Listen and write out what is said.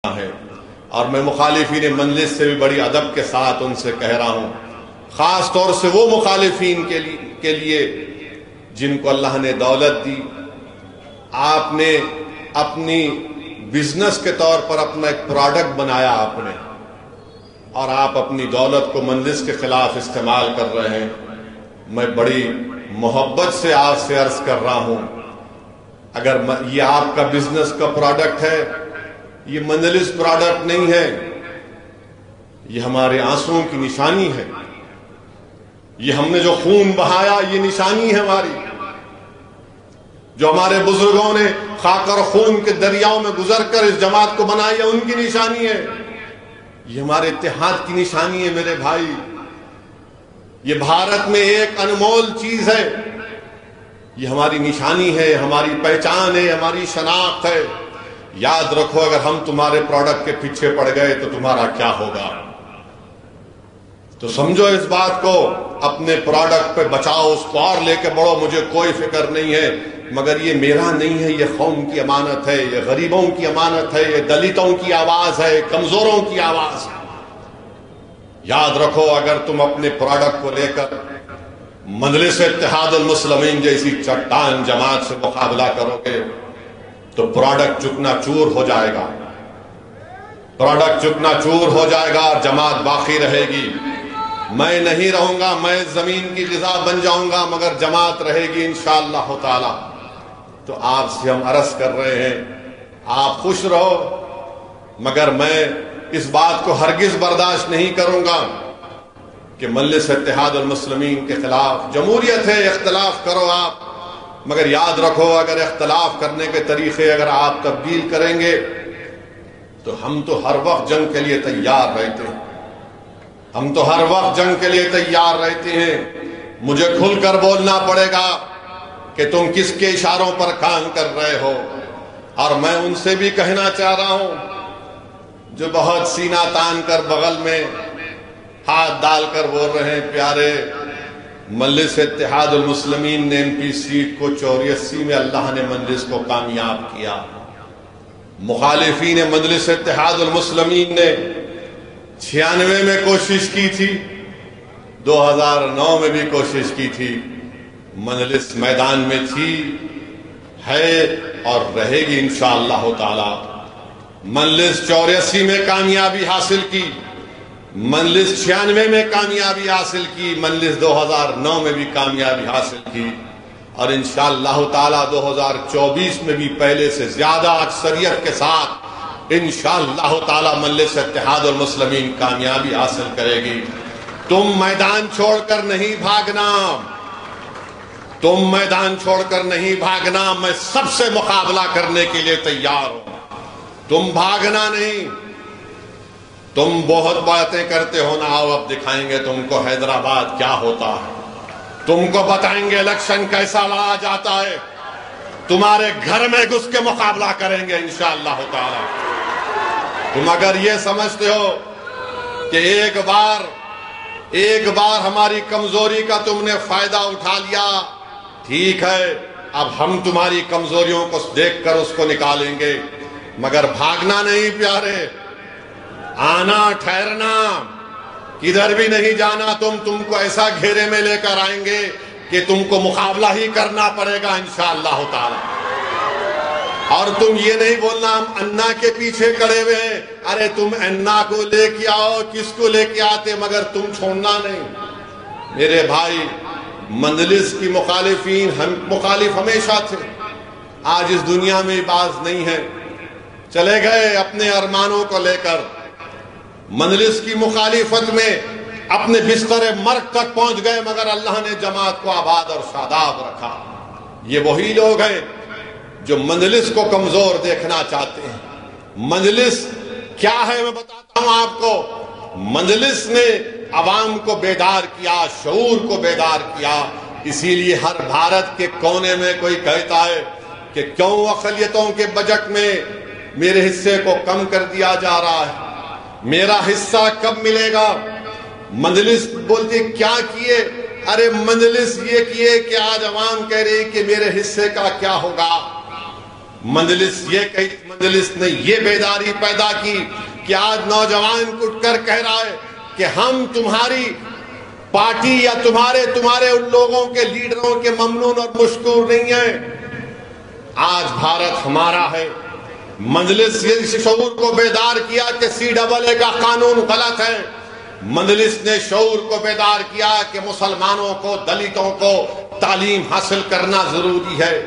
ہے، اور میں مخالفین مجلس سے بھی بڑی ادب کے ساتھ ان سے کہہ رہا ہوں، خاص طور سے وہ مخالفین کے لیے جن کو اللہ نے دولت دی، آپ نے اپنی بزنس کے طور پر اپنا ایک پروڈکٹ بنایا آپ نے، اور آپ اپنی دولت کو مجلس کے خلاف استعمال کر رہے ہیں۔ میں بڑی محبت سے آپ سے عرض کر رہا ہوں، اگر یہ آپ کا بزنس کا پروڈکٹ ہے، یہ مجلس پروڈکٹ نہیں ہے، یہ ہمارے آنسوؤں کی نشانی ہے، یہ ہم نے جو خون بہایا یہ نشانی ہے ہماری، جو ہمارے بزرگوں نے خاک اور خون کے دریاؤں میں گزر کر اس جماعت کو بنائی ہے، ان کی نشانی ہے، یہ ہمارے اتحاد کی نشانی ہے میرے بھائی۔ یہ بھارت میں ایک انمول چیز ہے، یہ ہماری نشانی ہے، ہماری پہچان ہے، ہماری شناخت ہے۔ یاد رکھو، اگر ہم تمہارے پروڈکٹ کے پیچھے پڑ گئے تو تمہارا کیا ہوگا؟ تو سمجھو اس بات کو، اپنے پروڈکٹ پہ بچاؤ، اس کو اور لے کے بڑھو، مجھے کوئی فکر نہیں ہے، مگر یہ میرا نہیں ہے، یہ قوم کی امانت ہے، یہ غریبوں کی امانت ہے، یہ دلتوں کی آواز ہے، کمزوروں کی آواز ہے۔ یاد رکھو، اگر تم اپنے پروڈکٹ کو لے کر مجلس اتحاد المسلمین جیسی چٹان جماعت سے مقابلہ کرو گے تو پروڈکٹ چکنا چور ہو جائے گا، پروڈکٹ چکنا چور ہو جائے گا، جماعت باقی رہے گی۔ میں نہیں رہوں گا، میں زمین کی غذا بن جاؤں گا، مگر جماعت رہے گی انشاءاللہ تعالی۔ تو آپ سے ہم عرض کر رہے ہیں، آپ خوش رہو، مگر میں اس بات کو ہرگز برداشت نہیں کروں گا کہ مجلس اتحاد المسلمین کے خلاف، جمہوریت ہے، اختلاف کرو آپ، مگر یاد رکھو، اگر اختلاف کرنے کے طریقے اگر آپ تبدیل کریں گے تو ہم تو ہر وقت جنگ کے لیے تیار رہتے ہیں، ہم تو ہر وقت جنگ کے لیے تیار رہتے ہیں۔ مجھے کھل کر بولنا پڑے گا کہ تم کس کے اشاروں پر کام کر رہے ہو، اور میں ان سے بھی کہنا چاہ رہا ہوں جو بہت سینہ تان کر بغل میں ہاتھ ڈال کر بول رہے ہیں، پیارے، مجلس اتحاد المسلمین نے MP سیٹ کو 84 میں اللہ نے مجلس کو کامیاب کیا، مخالفین مجلس اتحاد المسلمین نے 96 میں کوشش کی تھی، 2009 میں بھی کوشش کی تھی، مجلس میدان میں تھی، ہے اور رہے گی انشاءاللہ تعالی۔ مجلس 84 میں کامیابی حاصل کی، مجلس 96 میں کامیابی حاصل کی، مجلس 2009 میں بھی کامیابی حاصل کی، اور انشاءاللہ تعالی 2024 میں بھی پہلے سے زیادہ اکثریت کے ساتھ انشاءاللہ تعالی مجلس اتحاد المسلمین کامیابی حاصل کرے گی۔ تم میدان چھوڑ کر نہیں بھاگنا، تم میدان چھوڑ کر نہیں بھاگنا، میں سب سے مقابلہ کرنے کے لیے تیار ہوں، تم بھاگنا نہیں۔ تم بہت باتیں کرتے ہو نا، آؤ اب دکھائیں گے تم کو حیدرآباد کیا ہوتا ہے، تم کو بتائیں گے الیکشن کیسا لڑا جاتا ہے، تمہارے گھر میں گھس کے مقابلہ کریں گے انشاءاللہ تعالی۔ تم اگر یہ سمجھتے ہو کہ ایک بار ہماری کمزوری کا تم نے فائدہ اٹھا لیا، ٹھیک ہے، اب ہم تمہاری کمزوریوں کو دیکھ کر اس کو نکالیں گے، مگر بھاگنا نہیں پیارے، آنا ٹھہرنا، کدھر بھی نہیں جانا، تم کو ایسا گھیرے میں لے کر آئیں گے کہ تم کو مقابلہ ہی کرنا پڑے گا انشاءاللہ تعالی۔ اور تم یہ نہیں بولنا ہم انا کے پیچھے کھڑے ہوئے ہیں، ارے تم انا کو لے کے آؤ، کس کو لے کے آتے، مگر تم چھوڑنا نہیں۔ میرے بھائی، مجلس کی مخالف ہمیشہ تھے، آج اس دنیا میں باز نہیں ہے، چلے گئے اپنے ارمانوں کو لے کر، مجلس کی مخالفت میں اپنے بستر مرگ تک پہنچ گئے، مگر اللہ نے جماعت کو آباد اور شاداب رکھا۔ یہ وہی لوگ ہیں جو مجلس کو کمزور دیکھنا چاہتے ہیں۔ مجلس کیا ہے میں بتاتا ہوں آپ کو، مجلس نے عوام کو بیدار کیا، شعور کو بیدار کیا، اسی لیے ہر بھارت کے کونے میں کوئی کہتا ہے کہ کیوں اقلیتوں کے بجٹ میں میرے حصے کو کم کر دیا جا رہا ہے، میرا حصہ کب ملے گا؟ مجلس بولتی کیا کیے؟ ارے مجلس یہ کیے کہ آج عوام کہہ رہی کہ میرے حصے کا کیا ہوگا، مجلس نے یہ بیداری پیدا کی کہ آج نوجوان اٹھ کر کہہ رہا ہے کہ ہم تمہاری پارٹی یا تمہارے ان لوگوں کے لیڈروں کے ممنون اور مشکور نہیں ہیں. آج بھارت ہمارا ہے. مجلس نے اس شعور کو بیدار کیا کہ CAA کا قانون غلط ہے. مجلس نے شعور کو بیدار کیا کہ مسلمانوں کو، دلتوں کو تعلیم حاصل کرنا ضروری ہے.